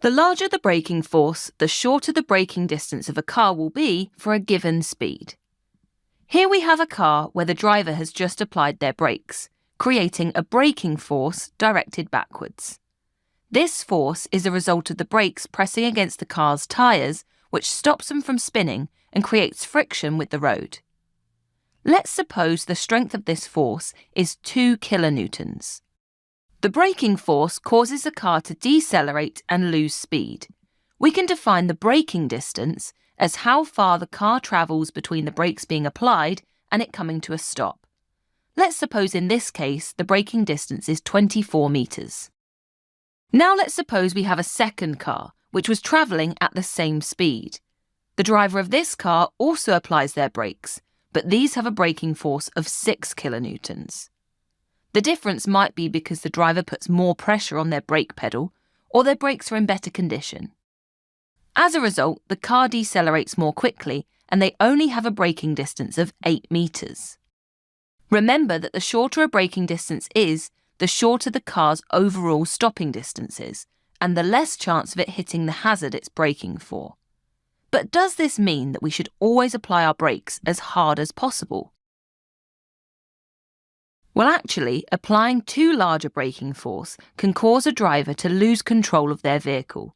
The larger the braking force, the shorter the braking distance of a car will be for a given speed. Here we have a car where the driver has just applied their brakes, creating a braking force directed backwards. This force is a result of the brakes pressing against the car's tyres, which stops them from spinning and creates friction with the road. Let's suppose the strength of this force is 2 kilonewtons. The braking force causes the car to decelerate and lose speed. We can define the braking distance as how far the car travels between the brakes being applied and it coming to a stop. Let's suppose in this case the braking distance is 24 metres. Now let's suppose we have a second car, which was travelling at the same speed. The driver of this car also applies their brakes, but these have a braking force of 6 kilonewtons. The difference might be because the driver puts more pressure on their brake pedal, or their brakes are in better condition. As a result, the car decelerates more quickly, and they only have a braking distance of 8 metres. Remember that the shorter a braking distance is, the shorter the car's overall stopping distance is, and the less chance of it hitting the hazard it's braking for. But does this mean that we should always apply our brakes as hard as possible? Well, actually, applying too large a braking force can cause a driver to lose control of their vehicle.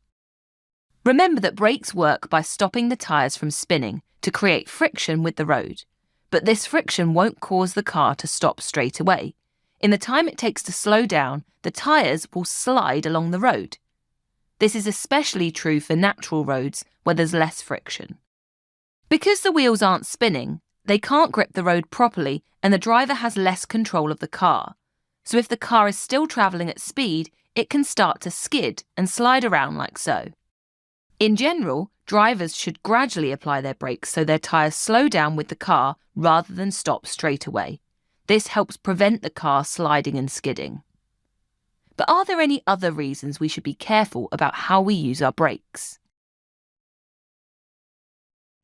Remember that brakes work by stopping the tyres from spinning to create friction with the road, but this friction won't cause the car to stop straight away. In the time it takes to slow down, the tyres will slide along the road. This is especially true for natural roads where there's less friction. Because the wheels aren't spinning, they can't grip the road properly and the driver has less control of the car. So if the car is still travelling at speed, it can start to skid and slide around like so. In general, drivers should gradually apply their brakes so their tyres slow down with the car rather than stop straight away. This helps prevent the car sliding and skidding. But are there any other reasons we should be careful about how we use our brakes?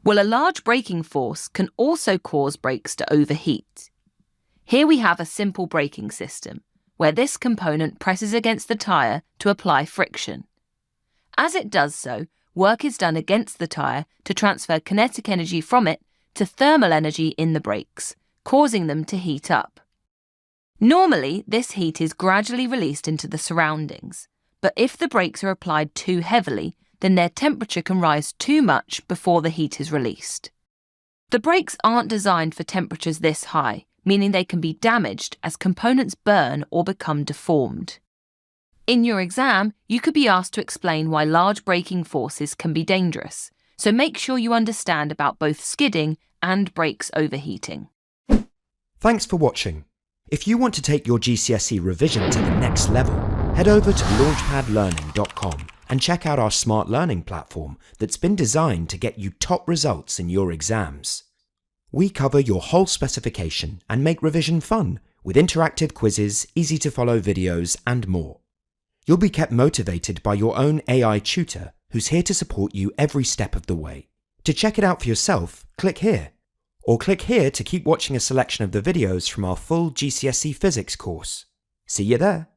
Well, a large braking force can also cause brakes to overheat. Here we have a simple braking system, where this component presses against the tyre to apply friction. As it does so, work is done against the tyre to transfer kinetic energy from it to thermal energy in the brakes, causing them to heat up. Normally, this heat is gradually released into the surroundings, but if the brakes are applied too heavily, then their temperature can rise too much before the heat is released. The brakes aren't designed for temperatures this high, meaning they can be damaged as components burn or become deformed. In your exam, you could be asked to explain why large braking forces can be dangerous, so make sure you understand about both skidding and brakes overheating. Thanks for watching. If you want to take your GCSE revision to the next level, head over to launchpadlearning.com and check out our smart learning platform that's been designed to get you top results in your exams. We cover your whole specification and make revision fun with interactive quizzes, easy to follow videos and more. You'll be kept motivated by your own AI tutor who's here to support you every step of the way. To check it out for yourself, click here. Or click here to keep watching a selection of the videos from our full GCSE Physics course. See you there!